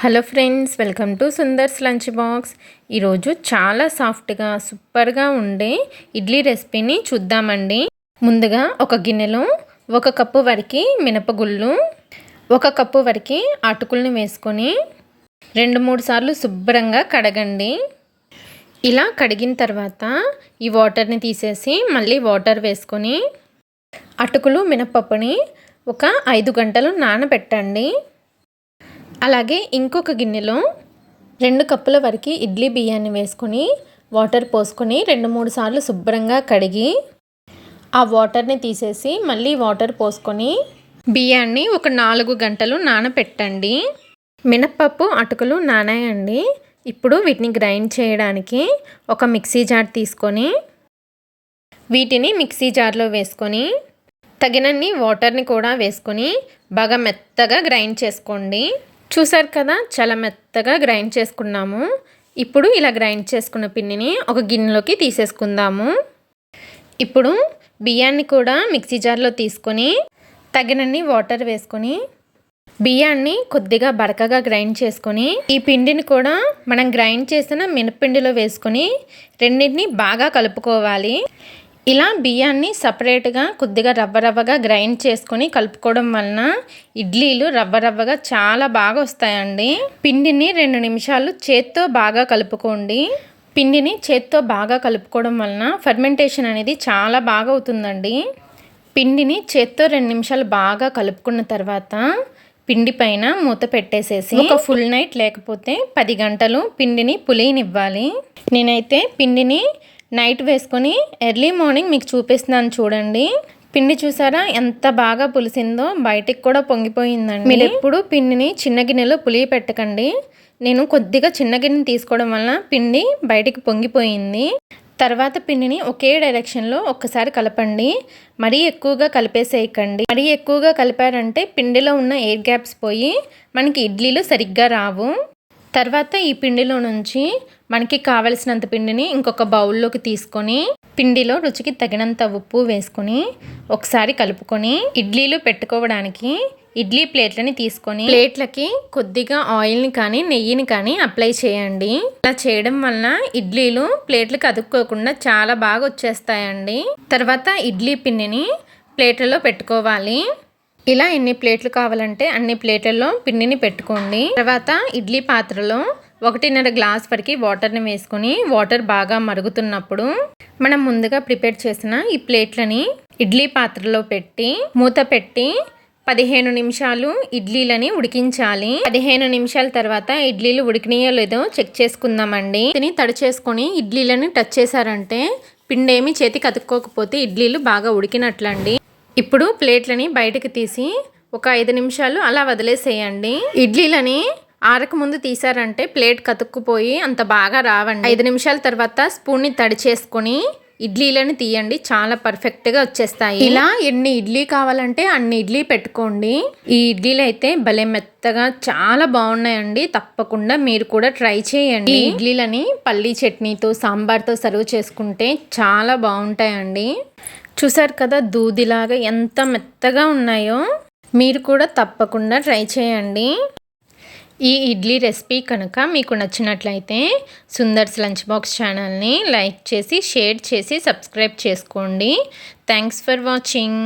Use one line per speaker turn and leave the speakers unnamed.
Hello friends, welcome to Sundar's lunch box. ఈరోజు చాలా సాఫ్ట్గా సూపర్గా ఉండే ఇడ్లీ రెసిపీని చూద్దామండి. ముందుగా ఒక గిన్నెలో 1 కప్పు వరకు మినపగుళ్ళు, 1 కప్పు వరకు అటుకులను వేసుకొని 2-3 సార్లు శుభ్రంగా కడగండి. ఇలా కడిగిన తర్వాత ఈ వాటర్ని తీసేసి మళ్ళీ వాటర్ వేసుకొని అటుకులు మినపప్పుని ఒక 5 గంటలు నానబెట్టండి. అలాగే ఇంకొక గిన్నెలో 2 కప్పుల వరకు ఇడ్లీ బియ్యాన్ని వేసుకొని వాటర్ పోసుకొని 2-3 సార్లు శుభ్రంగా కడిగి ఆ వాటర్ని తీసేసి మళ్ళీ వాటర్ పోసుకొని బియ్యాన్ని ఒక 4 గంటలు నానబెట్టండి. మినప్పప్పు అటుకులు నానాయండి. ఇప్పుడు వీటిని గ్రైండ్ చేయడానికి ఒక మిక్సీ జార్ తీసుకొని వీటిని మిక్సీ జార్లో వేసుకొని తగినన్ని వాటర్ని కూడా వేసుకొని బాగా మెత్తగా గ్రైండ్ చేసుకోండి. చూసారు కదా, చాలా మెత్తగా గ్రైండ్ చేసుకున్నాము. ఇప్పుడు ఇలా గ్రైండ్ చేసుకున్న పిండిని ఒక గిన్నెలోకి తీసేసుకుందాము. ఇప్పుడు బియ్యాన్ని కూడా మిక్సీ జార్లో తీసుకొని తగినన్ని వాటర్ వేసుకొని బియ్యాన్ని కొద్దిగా బరకగా గ్రైండ్ చేసుకొని ఈ పిండిని కూడా మనం గ్రైండ్ చేసిన మినప్పిండిలో వేసుకొని రెండింటిని బాగా కలుపుకోవాలి. ఇలా బియ్యాన్ని సపరేట్గా కొద్దిగా రవ్వగా గ్రైండ్ చేసుకొని కలుపుకోవడం వలన ఇడ్లీలు రవ్వగా చాలా బాగా వస్తాయండి. పిండిని 2 నిమిషాలు చేత్తో బాగా కలుపుకోండి. పిండిని చేత్తో బాగా కలుపుకోవడం వలన ఫర్మెంటేషన్ అనేది చాలా బాగా అవుతుందండి. పిండిని చేత్తో 2 నిమిషాలు బాగా కలుపుకున్న తర్వాత పిండి పైన మూత పెట్టేసేసి ఒక ఫుల్ నైట్ లేకపోతే 10 గంటలు పిండిని పులియనివ్వాలి. నేనైతే పిండిని నైట్ వేసుకొని ఎర్లీ మార్నింగ్ మీకు చూపిస్తున్నాను చూడండి. పిండి చూసారా ఎంత బాగా పులిసిందో, బయటికి కూడా పొంగిపోయిందండి. మీరు ఎప్పుడు పిండిని చిన్న గిన్నెలో పులియ పెట్టకండి. నేను కొద్దిగా చిన్న గిన్నెని తీసుకోవడం వల్ల పిండి బయటికి పొంగిపోయింది. తర్వాత పిండిని ఒకే డైరెక్షన్లో ఒక్కసారి కలపండి. మరీ ఎక్కువగా కలిపేసేయకండి. మరీ ఎక్కువగా కలిపారంటే పిండిలో ఉన్న ఎయిర్ గ్యాప్స్ పోయి మనకి ఇడ్లీలు సరిగ్గా రావు. తర్వాత ఈ పిండిలో నుంచి మనకి కావలసినంత పిండిని ఇంకొక బౌల్లోకి తీసుకొని పిండిలో రుచికి తగినంత ఉప్పు వేసుకొని ఒకసారి కలుపుకొని ఇడ్లీలు పెట్టుకోవడానికి ఇడ్లీ ప్లేట్లని తీసుకొని ప్లేట్లకి కొద్దిగా ఆయిల్ని కానీ నెయ్యిని కానీ అప్లై చేయండి. ఇలా చేయడం వలన ఇడ్లీలు ప్లేట్లకు అతుక్కోకుండా చాలా బాగా వచ్చేస్తాయండి. తర్వాత ఇడ్లీ పిండిని ప్లేట్లలో పెట్టుకోవాలి. ఇలా ఎన్ని ప్లేట్లు కావాలంటే అన్ని ప్లేట్లలో పిండిని పెట్టుకోండి. తర్వాత ఇడ్లీ పాత్రలో 1.5 గ్లాస్ వరకు వాటర్ని వేసుకొని వాటర్ బాగా మరుగుతున్నప్పుడు మనం ముందుగా ప్రిపేర్ చేసిన ఈ ప్లేట్లని ఇడ్లీ పాత్రలో పెట్టి మూత పెట్టి 15 నిమిషాలు ఇడ్లీలని ఉడికించాలి. 15 నిమిషాల తర్వాత ఇడ్లీలు ఉడికినాయో లేదో చెక్ చేసుకుందామండి. దీన్ని తడి చేసుకొని ఇడ్లీలని టచ్ చేశారంటే పిండి ఏమి చేతికి అతుక్కోకపోతే ఇడ్లీలు బాగా ఉడికినట్లండి. ఇప్పుడు ప్లేట్లని బయటకు తీసి ఒక 5 నిమిషాలు అలా వదిలేసేయండి. ఇడ్లీలని ఆరక ముందు తీసారంటే ప్లేట్ కతుక్కుపోయి అంత బాగా రావండి. 5 నిమిషాల తర్వాత స్పూన్ని తడి చేసుకొని ఇడ్లీలను తీయండి, చాలా పర్ఫెక్ట్గా వచ్చేస్తాయి. ఇలా ఎన్ని ఇడ్లీ కావాలంటే అన్ని ఇడ్లీ పెట్టుకోండి. ఈ ఇడ్లీలు అయితే భలే మెత్తగా చాలా బాగున్నాయండి. తప్పకుండా మీరు కూడా ట్రై చేయండి. ఈ ఇడ్లీలని పల్లీ చట్నీతో సాంబార్తో సర్వ్ చేసుకుంటే చాలా బాగుంటాయండి. చూసారు కదా, దూదిలాగా ఎంత మెత్తగా ఉన్నాయో. మీరు కూడా తప్పకుండా ట్రై చేయండి. ఈ ఇడ్లీ రెసిపీ కనుక మీకు నచ్చినట్లయితే సుందర్స్ లంచ్ బాక్స్ ఛానల్ని లైక్ చేసి షేర్ చేసి సబ్స్క్రైబ్ చేసుకోండి. Thanks for watching.